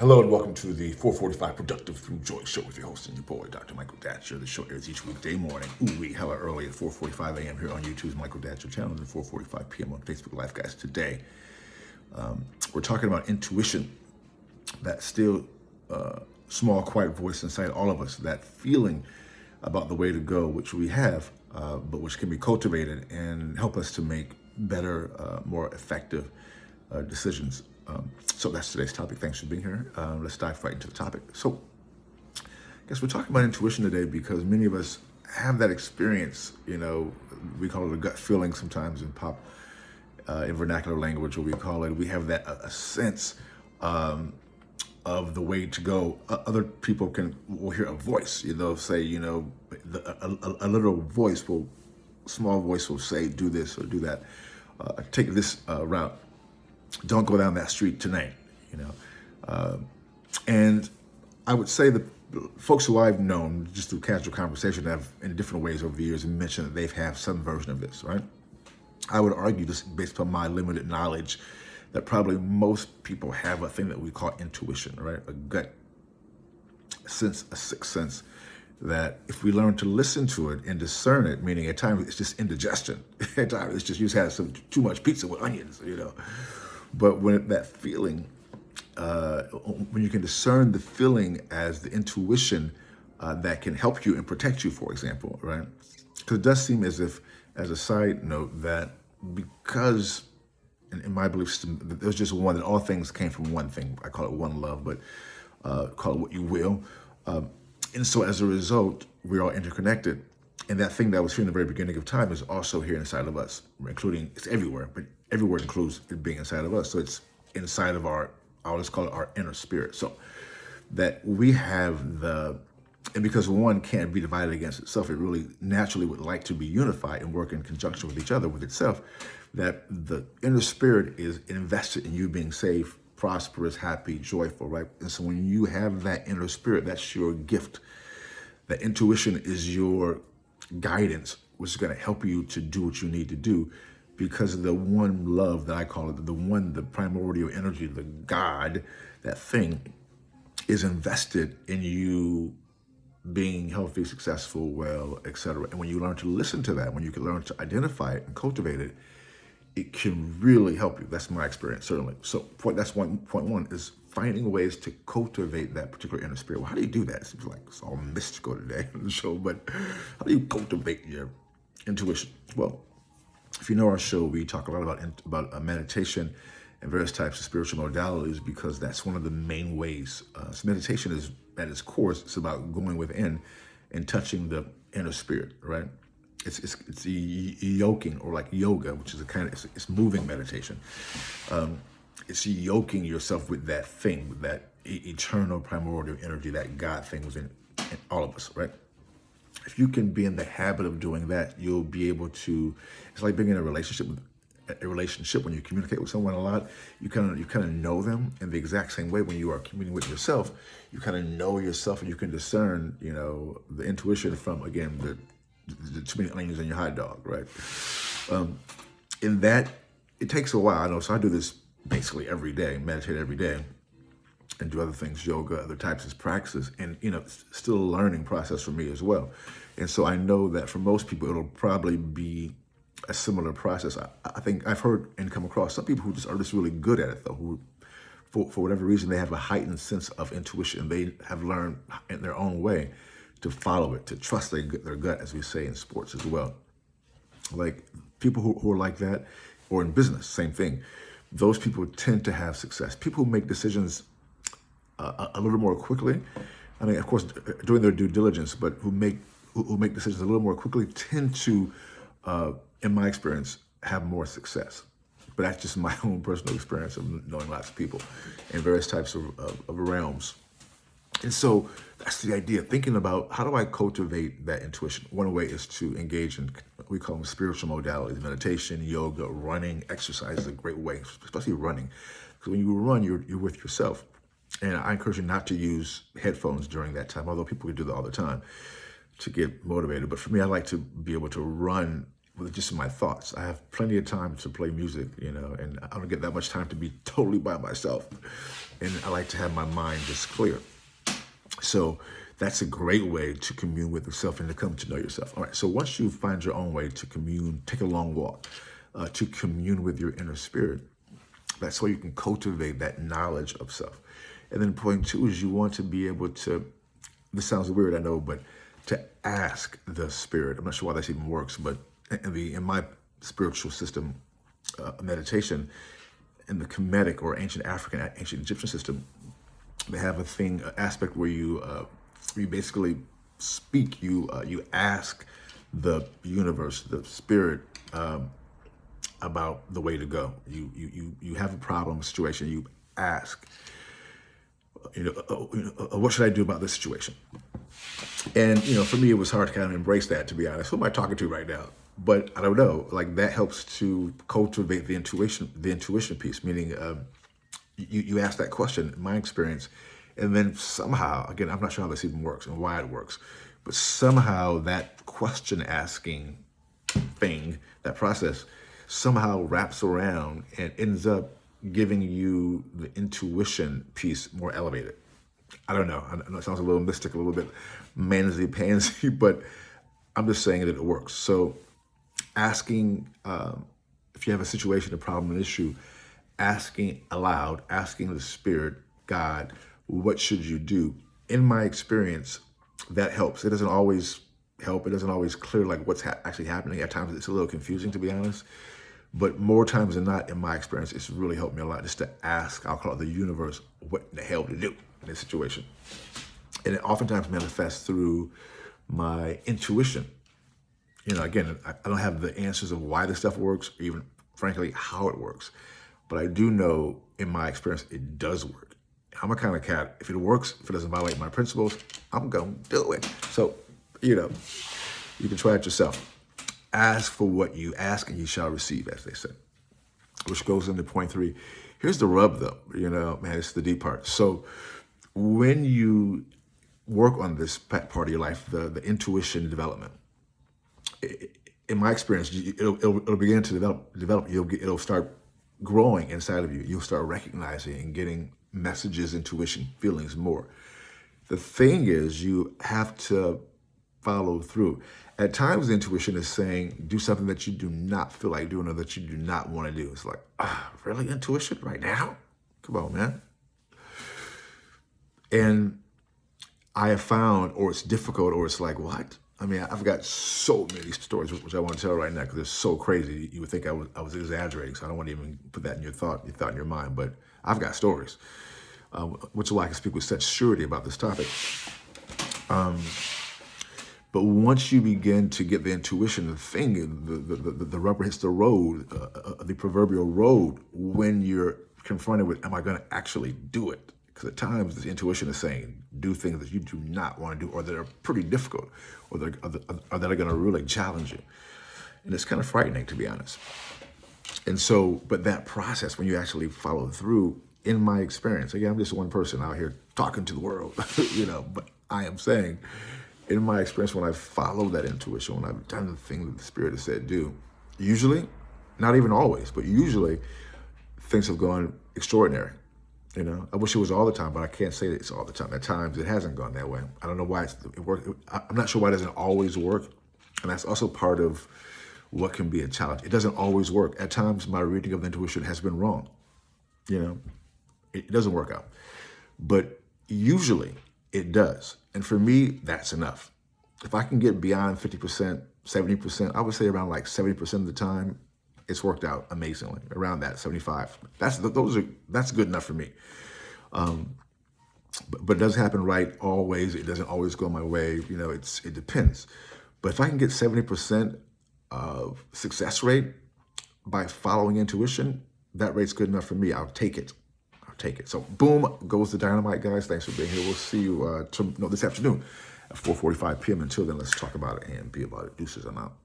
Hello and welcome to the 445 Productive Through Joy Show with your host and your boy, Dr. Michael Datcher. The show airs each weekday morning, hella early at 4:45 a.m. here on YouTube's Michael Datcher channel and 4:45 p.m. on Facebook Live. Guys, today we're talking about intuition, that still small, quiet voice inside all of us, that feeling about the way to go, which we have, but which can be cultivated and help us to make better, more effective decisions. So that's today's topic. Thanks for being here. Let's dive right into the topic. So I guess we're talking about intuition today because many of us have that experience, we call it a gut feeling sometimes in in vernacular language, or we have that a sense of the way to go. Other people will hear a voice, say, a little voice small voice will say, do this or do that, take this route. Don't go down that street tonight, And I would say that folks who I've known just through casual conversation have in different ways over the years mentioned that they've had some version of this, right? I would argue, just based on my limited knowledge, that probably most people have a thing that we call intuition, right? A gut sense, a sixth sense, that if we learn to listen to it and discern it, meaning at times it's just indigestion, at times it's just you just had too much pizza with onions, But when that feeling, when you can discern the feeling as the intuition that can help you and protect you, for example, right? Because it does seem as if, as a side note, that because in my belief system, there's just one, that all things came from one thing. I call it one love, but call it what you will. And so as a result, we're all interconnected. And that thing that was here in the very beginning of time is also here inside of us, including, it's everywhere, but everywhere includes it being inside of us. So it's inside of I'll just call it our inner spirit. So that we have and because one can't be divided against itself, it really naturally would like to be unified and work in conjunction with each other, with itself, that the inner spirit is invested in you being safe, prosperous, happy, joyful, right? And so when you have that inner spirit, that's your gift. That intuition is your guidance, which is going to help you to do what you need to do, because of the one love that I call it, the primordial energy, the God, that thing is invested in you being healthy, successful, well, etc. And when you learn to listen to that, when you can learn to identify it and cultivate it, it can really help you. That's my experience, certainly. So that's point one, is finding ways to cultivate that particular inner spirit. Well, how do you do that? It seems like it's all mystical today on the show, but how do you cultivate your intuition? Well, if you know our show, we talk a lot about meditation and various types of spiritual modalities, because that's one of the main ways. So meditation is, at its core, it's about going within and touching the inner spirit, right? It's yoking, or like yoga, which is it's moving meditation. It's yoking yourself with that thing, with that eternal primordial energy, that God thing within in all of us, right? If you can be in the habit of doing that, you'll be able to. It's like being in a relationship. When you communicate with someone a lot, you kind of know them in the exact same way. When you are communicating with yourself, you kind of know yourself, and you can discern, the intuition from, again, the too many onions on your hot dog, right? In that, it takes a while. I know, so I do this basically every day, meditate every day, and do other things, yoga, other types of practices. And, it's still a learning process for me as well. And so I know that for most people, it'll probably be a similar process. I think I've heard and come across some people who are just really good at it, though, who, for whatever reason, they have a heightened sense of intuition. They have learned in their own way to follow it, to trust their gut, as we say in sports as well. Like people who are like that, or in business, same thing. Those people tend to have success. People who make decisions a little more quickly, I mean, of course, doing their due diligence, but who make decisions a little more quickly tend to, in my experience, have more success. But that's just my own personal experience of knowing lots of people in various types of realms. And so that's the idea, thinking about how do I cultivate that intuition? One way is to engage in, we call them spiritual modalities, meditation, yoga, running. Exercise is a great way, especially running. Because when you run, you're with yourself. And I encourage you not to use headphones during that time, although people can do that all the time to get motivated. But for me, I like to be able to run with just my thoughts. I have plenty of time to play music, and I don't get that much time to be totally by myself. and I like to have my mind just clear. So that's a great way to commune with yourself and to come to know yourself. All right, so once you find your own way to commune, take a long walk, to commune with your inner spirit, that's why you can cultivate that knowledge of self. And then point two is you want to be able to, this sounds weird, I know, but to ask the spirit. I'm not sure why this even works, but in my spiritual system, meditation, in the Kemetic or ancient African, ancient Egyptian system, they have an aspect where you basically speak. You ask the universe, the spirit, about the way to go. You have a problem, a situation. You ask, what should I do about this situation? And for me, it was hard to kind of embrace that, to be honest. Who am I talking to right now? But I don't know. Like, that helps to cultivate the intuition piece. Meaning, you ask that question. In my experience, and then somehow, again, I'm not sure how this even works and why it works, but somehow that question asking thing, that process, somehow wraps around and ends up giving you the intuition piece more elevated. I don't know. I know it sounds a little mystic, a little bit mansy-pansy, but I'm just saying that it works. So asking, if you have a situation, a problem, an issue, asking aloud, asking the spirit, God, what should you do? In my experience, that helps. It doesn't always help. It doesn't always clear like what's actually happening. At times it's a little confusing, to be honest. But more times than not, in my experience, it's really helped me a lot just to ask, I'll call it the universe, what the hell to do in this situation. And it oftentimes manifests through my intuition. Again, I don't have the answers of why this stuff works, or even, frankly, how it works. But I do know, in my experience, it does work. I'm a kind of cat. If it works, if it doesn't violate my principles, I'm going to do it. So, you can try it yourself. Ask for what you ask and you shall receive, as they say, which goes into point three. Here's the rub, though. Man, it's the deep part. So when you work on this part of your life, the intuition development, in my experience, it'll begin to develop. It'll start growing inside of you. You'll start recognizing and getting messages, intuition, feelings more. The thing is, you have to follow through. At times, the intuition is saying, do something that you do not feel like doing or that you do not want to do. It's like, really, intuition right now? Come on, man. And I have found, or it's difficult, or it's like, what? I mean, I've got so many stories, which I want to tell right now, because they're so crazy. You would think I was exaggerating, so I don't want to even put that in your thought in your mind. But I've got stories, which is why I can speak with such surety about this topic. But once you begin to get the intuition, the thing, the rubber hits the road, the proverbial road, when you're confronted with, am I going to actually do it? Because at times the intuition is saying, do things that you do not want to do, or that are pretty difficult, or that are going to really challenge you. And it's kind of frightening, to be honest. And so, but that process, when you actually follow through, in my experience, again, I'm just one person out here talking to the world, but I am saying, in my experience, when I follow that intuition, when I've done the thing that the Spirit has said do, usually, not even always, but usually, things have gone extraordinary. I wish it was all the time, but I can't say that it's all the time. At times, it hasn't gone that way. I don't know why it works. I'm not sure why it doesn't always work. And that's also part of what can be a challenge. It doesn't always work. At times, my reading of the intuition has been wrong. It doesn't work out. But usually, it does. And for me, that's enough. If I can get beyond 50%, 70%, I would say around like 70% of the time, it's worked out amazingly. Around that, 75. That's good enough for me. But it doesn't happen right always. It doesn't always go my way. It depends. But if I can get 70% of success rate by following intuition, that rate's good enough for me. I'll take it. So boom goes the dynamite, guys. Thanks for being here. We'll see you this afternoon at 4:45 p.m. Until then, let's talk about it and be about it. Deuces, I'm out.